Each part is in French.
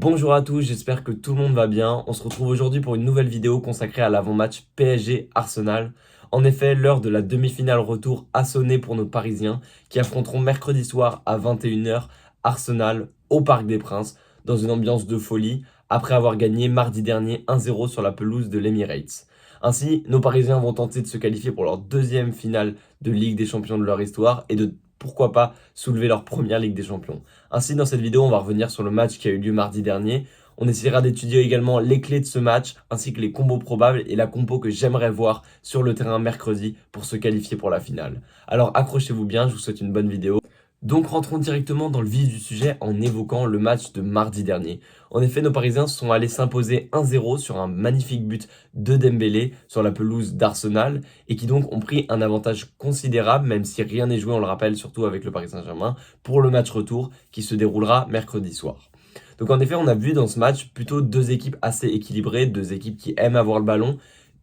Bonjour à tous, j'espère que tout le monde va bien. On se retrouve aujourd'hui pour une nouvelle vidéo consacrée à l'avant-match PSG-Arsenal. En effet, l'heure de la demi-finale retour a sonné pour nos Parisiens qui affronteront mercredi soir à 21 h Arsenal au Parc des Princes dans une ambiance de folie après avoir gagné mardi dernier 1-0 sur la pelouse de l'Emirates. Ainsi, nos Parisiens vont tenter de se qualifier pour leur deuxième finale de Ligue des Champions de leur histoire et de pourquoi pas soulever leur première Ligue des Champions. Ainsi, dans cette vidéo, on va revenir sur le match qui a eu lieu mardi dernier. On essaiera d'étudier également les clés de ce match, ainsi que les combos probables et la compo que j'aimerais voir sur le terrain mercredi pour se qualifier pour la finale. Alors accrochez-vous bien, je vous souhaite une bonne vidéo. Donc rentrons directement dans le vif du sujet en évoquant le match de mardi dernier. En effet, nos Parisiens sont allés s'imposer 1-0 sur un magnifique but de Dembélé sur la pelouse d'Arsenal et qui donc ont pris un avantage considérable, même si rien n'est joué, on le rappelle, surtout avec le Paris Saint-Germain, pour le match retour qui se déroulera mercredi soir. Donc en effet, on a vu dans ce match plutôt deux équipes assez équilibrées, deux équipes qui aiment avoir le ballon,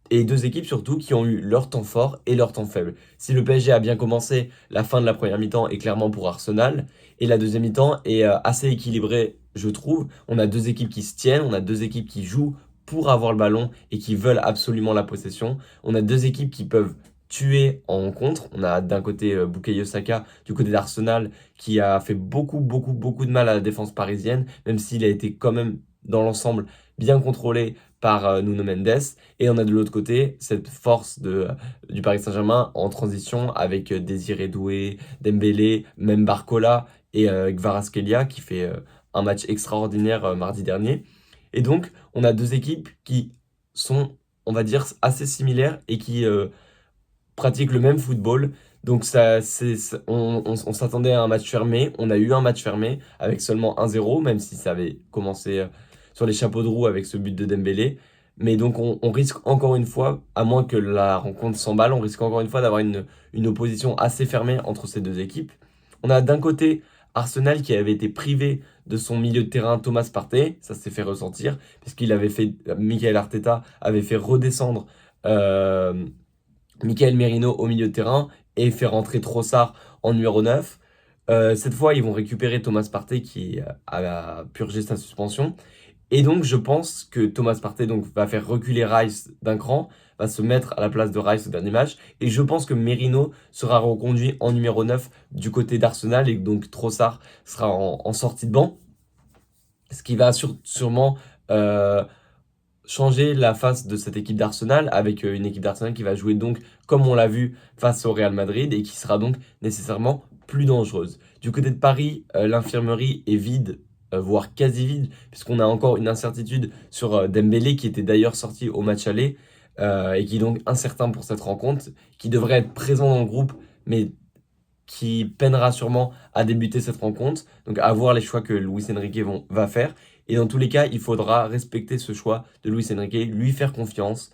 et deux équipes surtout qui ont eu leur temps fort et leur temps faible. Si le PSG a bien commencé, la fin de la première mi-temps est clairement pour Arsenal. Et la deuxième mi-temps est assez équilibrée, je trouve. On a deux équipes qui se tiennent, on a deux équipes qui jouent pour avoir le ballon et qui veulent absolument la possession. On a deux équipes qui peuvent tuer en contre. On a d'un côté Bukayo Saka, du côté d'Arsenal, qui a fait beaucoup de mal à la défense parisienne, même s'il a été quand même dans l'ensemble bien contrôlé par Nuno Mendes. Et on a de l'autre côté cette force du Paris Saint-Germain en transition avec Désiré Doué, Dembélé, même Barcola et Kvaratskhelia qui fait un match extraordinaire mardi dernier. Et donc, on a deux équipes qui sont, on va dire, assez similaires et qui pratiquent le même football. Donc, on s'attendait à un match fermé. On a eu un match fermé avec seulement 1-0, même si ça avait commencé sur les chapeaux de roue avec ce but de Dembélé. Mais donc, on risque encore une fois, à moins que la rencontre s'emballe, on risque encore une fois d'avoir une opposition assez fermée entre ces deux équipes. On a d'un côté Arsenal qui avait été privé de son milieu de terrain Thomas Partey, ça s'est fait ressentir, puisqu'il avait fait, Michael Arteta avait fait redescendre Michael Merino au milieu de terrain et fait rentrer Trossard en numéro 9. Cette fois, ils vont récupérer Thomas Partey qui a purgé sa suspension. Et donc, je pense que Thomas Partey donc, va faire reculer Rice d'un cran, va se mettre à la place de Rice au dernier match. Et je pense que Merino sera reconduit en numéro 9 du côté d'Arsenal et donc Trossard sera en sortie de banc. Ce qui va sûrement changer la face de cette équipe d'Arsenal avec une équipe d'Arsenal qui va jouer donc comme on l'a vu face au Real Madrid et qui sera donc nécessairement plus dangereuse. Du côté de Paris, l'infirmerie est vide, voire quasi vide, puisqu'on a encore une incertitude sur Dembélé qui était d'ailleurs sorti au match aller et qui est donc incertain pour cette rencontre, qui devrait être présent dans le groupe, mais qui peinera sûrement à débuter cette rencontre. Donc à voir les choix que Luis Enrique va faire. Et dans tous les cas, il faudra respecter ce choix de Luis Enrique, lui faire confiance.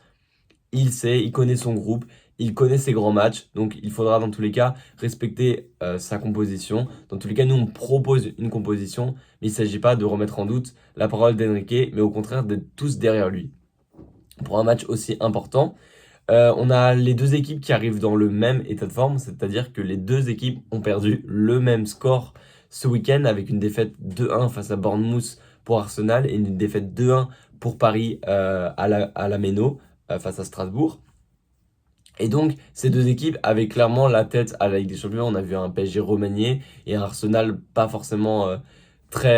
Il sait, il connaît son groupe, il connaît ses grands matchs. Donc il faudra dans tous les cas respecter sa composition. Dans tous les cas, nous on propose une composition, mais il ne s'agit pas de remettre en doute la parole d'Enrique, mais au contraire d'être tous derrière lui. Pour un match aussi important, on a les deux équipes qui arrivent dans le même état de forme, c'est-à-dire que les deux équipes ont perdu le même score ce week-end avec une défaite 2-1 face à Bournemouth pour Arsenal et une défaite 2-1 pour Paris à la Méno face à Strasbourg. Et donc, ces deux équipes avaient clairement la tête à la Ligue des Champions. On a vu un PSG remanié et un Arsenal pas forcément très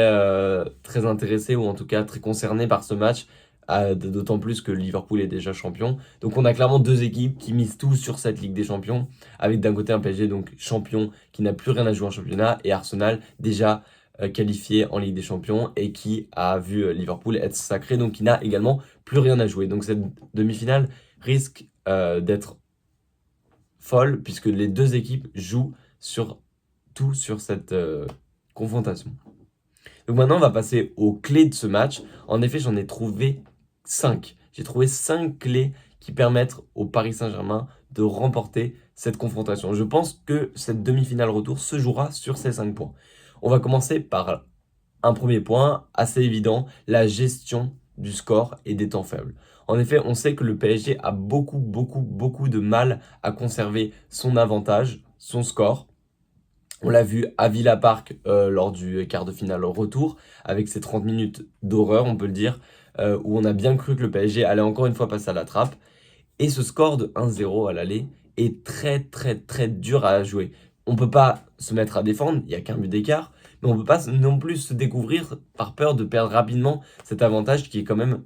intéressé ou en tout cas très concerné par ce match, d'autant plus que Liverpool est déjà champion. Donc, on a clairement deux équipes qui misent tout sur cette Ligue des Champions, avec d'un côté un PSG donc champion qui n'a plus rien à jouer en championnat et Arsenal déjà qualifié en Ligue des Champions et qui a vu Liverpool être sacré, donc qui n'a également plus rien à jouer. Donc, cette demi-finale risque d'être folle puisque les deux équipes jouent sur tout sur cette confrontation. Donc maintenant, on va passer aux clés de ce match. En effet, j'en ai trouvé 5. J'ai trouvé 5 clés qui permettent au Paris Saint-Germain de remporter cette confrontation. Je pense que cette demi-finale retour se jouera sur ces 5 points. On va commencer par un premier point assez évident, la gestion du score et des temps faibles. En effet, on sait que le PSG a beaucoup de mal à conserver son avantage, son score. On l'a vu à Villa Park lors du quart de finale retour, avec ses 30 minutes d'horreur, on peut le dire, où on a bien cru que le PSG allait encore une fois passer à la trappe. Et ce score de 1-0 à l'aller est très très très dur à jouer. On peut pas se mettre à défendre, il n'y a qu'un but d'écart, mais on peut pas non plus se découvrir par peur de perdre rapidement cet avantage qui est quand même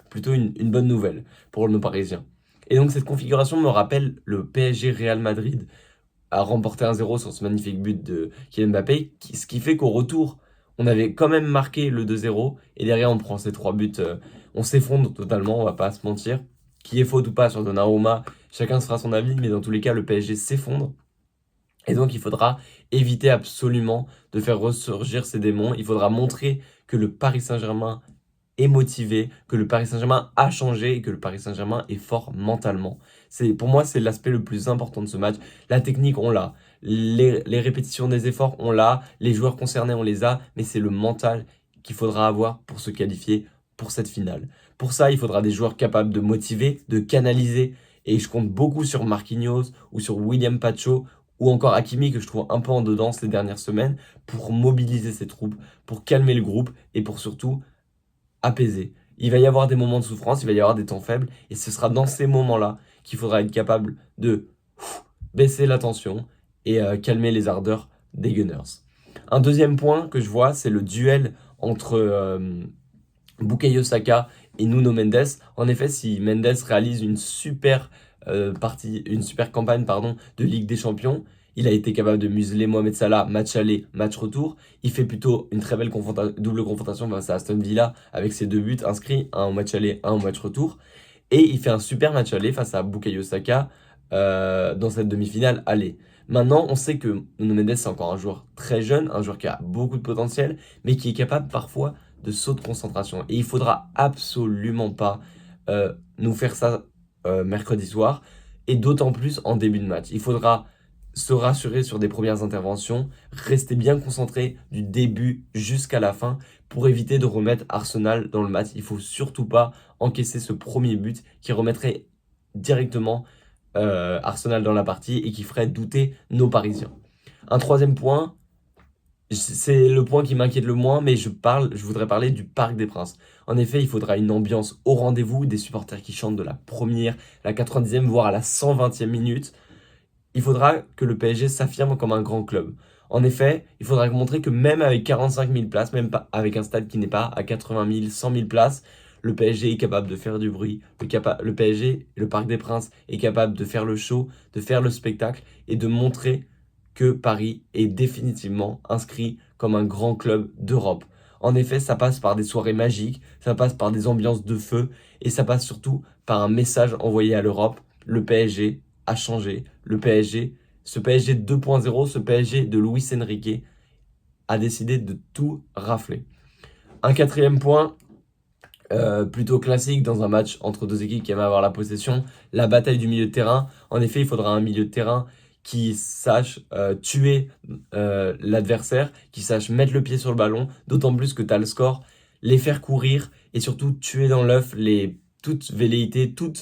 plutôt une bonne nouvelle pour nos Parisiens. Et donc cette configuration me rappelle le PSG Real Madrid a remporté 1-0 sur ce magnifique but de Kylian Mbappé, ce qui fait qu'au retour, on avait quand même marqué le 2-0, et derrière on prend ces 3 buts, on s'effondre totalement, on va pas se mentir. Qui est faute ou pas sur Donnarumma, chacun se fera son avis, mais dans tous les cas, le PSG s'effondre. Et donc il faudra éviter absolument de faire ressurgir ces démons, il faudra montrer que le Paris Saint-Germain est motivé, que le Paris Saint-Germain a changé et que le Paris Saint-Germain est fort mentalement. Pour moi, c'est l'aspect le plus important de ce match. La technique, on l'a. Les répétitions des efforts, on l'a. Les joueurs concernés, on les a. Mais c'est le mental qu'il faudra avoir pour se qualifier pour cette finale. Pour ça, il faudra des joueurs capables de motiver, de canaliser. Et je compte beaucoup sur Marquinhos ou sur William Pacho ou encore Hakimi que je trouve un peu en dedans ces dernières semaines pour mobiliser ses troupes, pour calmer le groupe et pour surtout apaisé. Il va y avoir des moments de souffrance, il va y avoir des temps faibles, et ce sera dans ces moments-là qu'il faudra être capable de baisser la tension et calmer les ardeurs des Gunners. Un deuxième point que je vois, c'est le duel entre Bukayo Saka et Nuno Mendes. En effet, si Mendes réalise une super campagne de Ligue des Champions, il a été capable de museler Mohamed Salah, match aller, match retour. Il fait plutôt une très belle double confrontation face à Aston Villa avec ses 2 buts inscrits, un au match aller, un au match retour. Et il fait un super match aller face à Bukayo Saka dans cette demi-finale aller. Maintenant, on sait que Nuno Mendes, c'est encore un joueur très jeune, un joueur qui a beaucoup de potentiel, mais qui est capable parfois de saut de concentration. Et il faudra absolument pas nous faire ça mercredi soir, et d'autant plus en début de match. Il faudra se rassurer sur des premières interventions, rester bien concentré du début jusqu'à la fin pour éviter de remettre Arsenal dans le match. Il faut surtout pas encaisser ce premier but qui remettrait directement Arsenal dans la partie et qui ferait douter nos Parisiens. Un troisième point, c'est le point qui m'inquiète le moins, mais je voudrais parler du Parc des Princes. En effet, il faudra une ambiance au rendez-vous, des supporters qui chantent de la première, la 90e, voire à la 120e minute. Il faudra que le PSG s'affirme comme un grand club. En effet, il faudra montrer que même avec 45 000 places, même pas avec un stade qui n'est pas à 80 000, 100 000 places, le PSG est capable de faire du bruit. Le PSG, le Parc des Princes, est capable de faire le show, de faire le spectacle et de montrer que Paris est définitivement inscrit comme un grand club d'Europe. En effet, ça passe par des soirées magiques, ça passe par des ambiances de feu et ça passe surtout par un message envoyé à l'Europe. Le PSG a changé. Le PSG, ce PSG 2.0, ce PSG de Luis Enrique, a décidé de tout rafler. Un quatrième point, plutôt classique dans un match entre deux équipes qui aiment avoir la possession, la bataille du milieu de terrain. En effet, il faudra un milieu de terrain qui sache tuer l'adversaire, qui sache mettre le pied sur le ballon, d'autant plus que tu as le score, les faire courir et surtout tuer dans l'œuf toute velléité, tout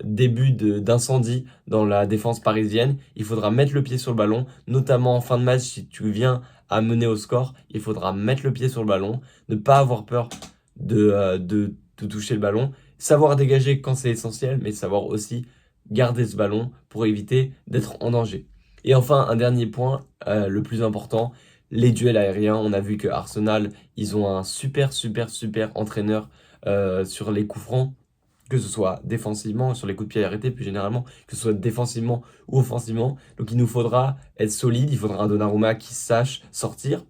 début d'incendie dans la défense parisienne. Il faudra mettre le pied sur le ballon, notamment en fin de match si tu viens à mener au score, il faudra mettre le pied sur le ballon, ne pas avoir peur de toucher le ballon, savoir dégager quand c'est essentiel, mais savoir aussi garder ce ballon pour éviter d'être en danger. Et enfin, un dernier point, le plus important, les duels aériens. On a vu que Arsenal, ils ont un super entraîneur sur les coups francs, que ce soit défensivement, sur les coups de pied arrêtés, plus généralement, que ce soit défensivement ou offensivement. Donc il nous faudra être solide, il faudra un Donnarumma qui sache sortir,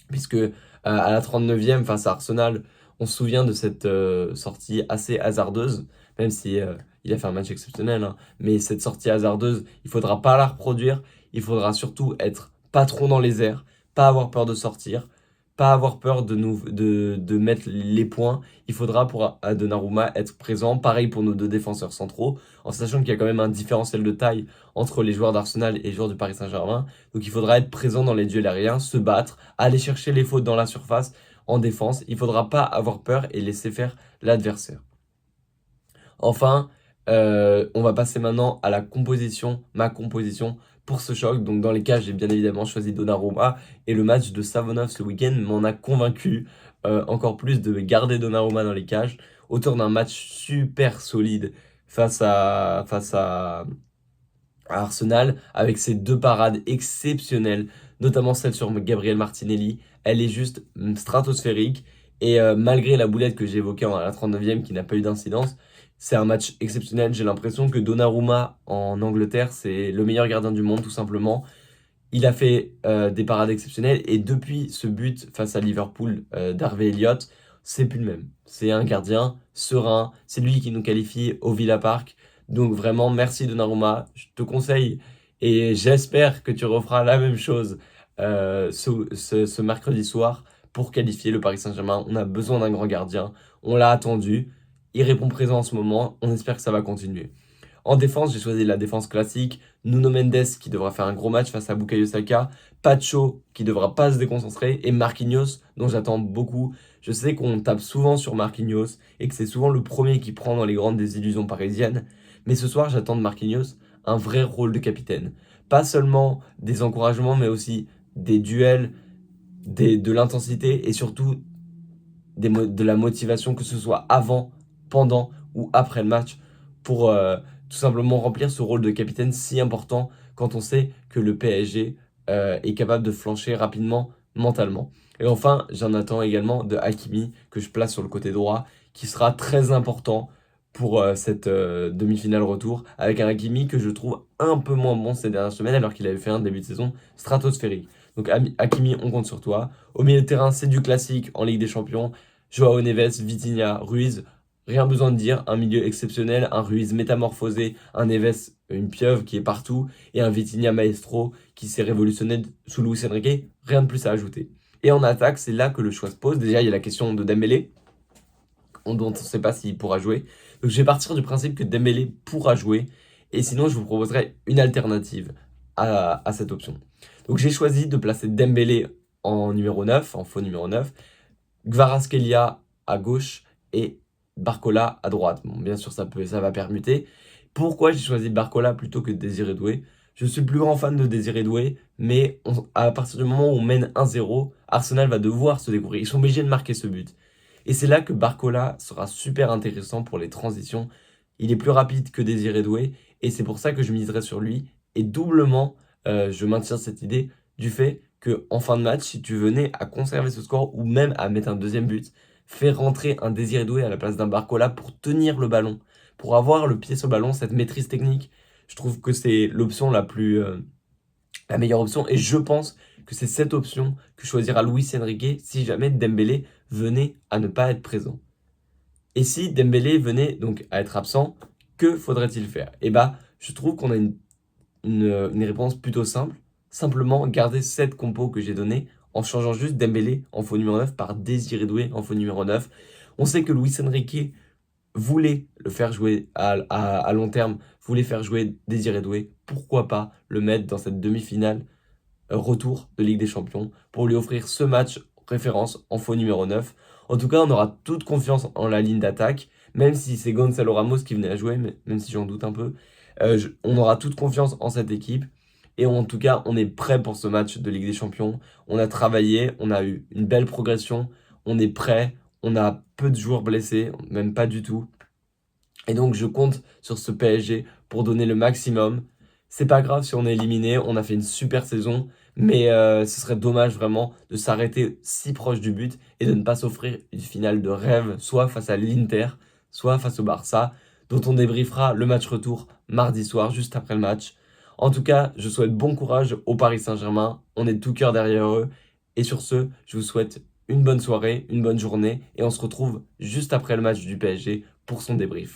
puisque à la 39e face à Arsenal, on se souvient de cette sortie assez hasardeuse, même si il a fait un match exceptionnel, hein. Mais cette sortie hasardeuse, il faudra pas la reproduire. Il faudra surtout être patron dans les airs, pas avoir peur de sortir, pas avoir peur de mettre les points. Il faudra pour Donnarumma être présent. Pareil pour nos deux défenseurs centraux, en sachant qu'il y a quand même un différentiel de taille entre les joueurs d'Arsenal et les joueurs du Paris Saint-Germain. Donc il faudra être présent dans les duels aériens, se battre, aller chercher les fautes dans la surface en défense. Il ne faudra pas avoir peur et laisser faire l'adversaire. Enfin, on va passer maintenant à ma composition pour ce choc. Donc dans les cages, j'ai bien évidemment choisi Donnarumma. Et le match de Savonov ce week-end m'en a convaincu encore plus de garder Donnarumma dans les cages. Autour d'un match super solide face à Arsenal, avec ses deux parades exceptionnelles, notamment celle sur Gabriel Martinelli. Elle est juste stratosphérique. Et malgré la boulette que j'ai évoquée à la 39e qui n'a pas eu d'incidence, c'est un match exceptionnel. J'ai l'impression que Donnarumma en Angleterre, c'est le meilleur gardien du monde, tout simplement. Il a fait des parades exceptionnelles et depuis ce but face à Liverpool d'Harvey Elliott, c'est plus le même. C'est un gardien serein, c'est lui qui nous qualifie au Villa Park. Donc vraiment, merci Donnarumma. Je te conseille et j'espère que tu referas la même chose ce mercredi soir pour qualifier le Paris Saint-Germain. On a besoin d'un grand gardien. On l'a attendu. Il répond présent en ce moment. On espère que ça va continuer. En défense, j'ai choisi la défense classique. Nuno Mendes qui devra faire un gros match face à Bukayo Saka. Pacho qui devra pas se déconcentrer. Et Marquinhos dont j'attends beaucoup. Je sais qu'on tape souvent sur Marquinhos et que c'est souvent le premier qui prend dans les grandes désillusions parisiennes. Mais ce soir, j'attends de Marquinhos un vrai rôle de capitaine. Pas seulement des encouragements, mais aussi des duels, de l'intensité et surtout de la motivation, que ce soit avant, pendant ou après le match, pour tout simplement remplir ce rôle de capitaine si important quand on sait que le PSG est capable de flancher rapidement mentalement. Et enfin, j'en attends également de Hakimi, que je place sur le côté droit, qui sera très important pour cette demi-finale retour, avec un Hakimi que je trouve un peu moins bon ces dernières semaines, alors qu'il avait fait un début de saison stratosphérique. Donc Hakimi, on compte sur toi. Au milieu de terrain, c'est du classique en Ligue des Champions. Joao Neves, Vitinha, Ruiz, rien besoin de dire, un milieu exceptionnel, un Ruiz métamorphosé, un Neves, une pieuvre qui est partout, et un Vitinha maestro qui s'est révolutionné sous Luis Enrique, rien de plus à ajouter. Et en attaque, c'est là que le choix se pose. Déjà, il y a la question de Dembélé, dont on ne sait pas s'il pourra jouer. Donc je vais partir du principe que Dembélé pourra jouer, et sinon je vous proposerai une alternative à cette option. Donc j'ai choisi de placer Dembélé en numéro 9, en faux numéro 9, Kvaratskhelia à gauche et Barcola à droite. Bon, bien sûr, ça va permuter. Pourquoi j'ai choisi Barcola plutôt que Désiré Doué? Je suis le plus grand fan de Désiré Doué, mais à partir du moment où on mène 1-0, Arsenal va devoir se découvrir. Ils sont obligés de marquer ce but. Et c'est là que Barcola sera super intéressant pour les transitions. Il est plus rapide que Désiré Doué, et c'est pour ça que je miserai sur lui. Et doublement, je maintiens cette idée du fait que en fin de match, si tu venais à conserver ce score ou même à mettre un deuxième but, fais rentrer un Désiré Doué à la place d'un Barcola pour tenir le ballon, pour avoir le pied sur le ballon, cette maîtrise technique. Je trouve que c'est l'option la meilleure option, et je pense que c'est cette option que choisira Luis Enrique si jamais Dembélé venait à ne pas être présent. Et si Dembélé venait donc à être absent, que faudrait-il faire? Eh bah, je trouve qu'on a une réponse plutôt simple. Simplement garder cette compo que j'ai donnée en changeant juste Dembélé en faux numéro 9 par Désiré Doué en faux numéro 9. On sait que Luis Enrique voulait le faire jouer à long terme, voulait faire jouer Désiré Doué. Pourquoi pas le mettre dans cette demi-finale retour de Ligue des Champions pour lui offrir ce match référence en faux numéro 9. En tout cas, on aura toute confiance en la ligne d'attaque, même si c'est Gonzalo Ramos qui venait à jouer, même si j'en doute un peu. On aura toute confiance en cette équipe. Et en tout cas, on est prêt pour ce match de Ligue des Champions. On a travaillé, on a eu une belle progression, on est prêt, on a peu de joueurs blessés, même pas du tout. Et donc, je compte sur ce PSG pour donner le maximum. C'est pas grave si on est éliminé, on a fait une super saison, mais ce serait dommage vraiment de s'arrêter si proche du but et de ne pas s'offrir une finale de rêve, soit face à l'Inter, soit face au Barça, dont on débriefera le match retour mardi soir, juste après le match. En tout cas, je souhaite bon courage au Paris Saint-Germain, on est de tout cœur derrière eux, et sur ce, je vous souhaite une bonne soirée, une bonne journée, et on se retrouve juste après le match du PSG pour son débrief.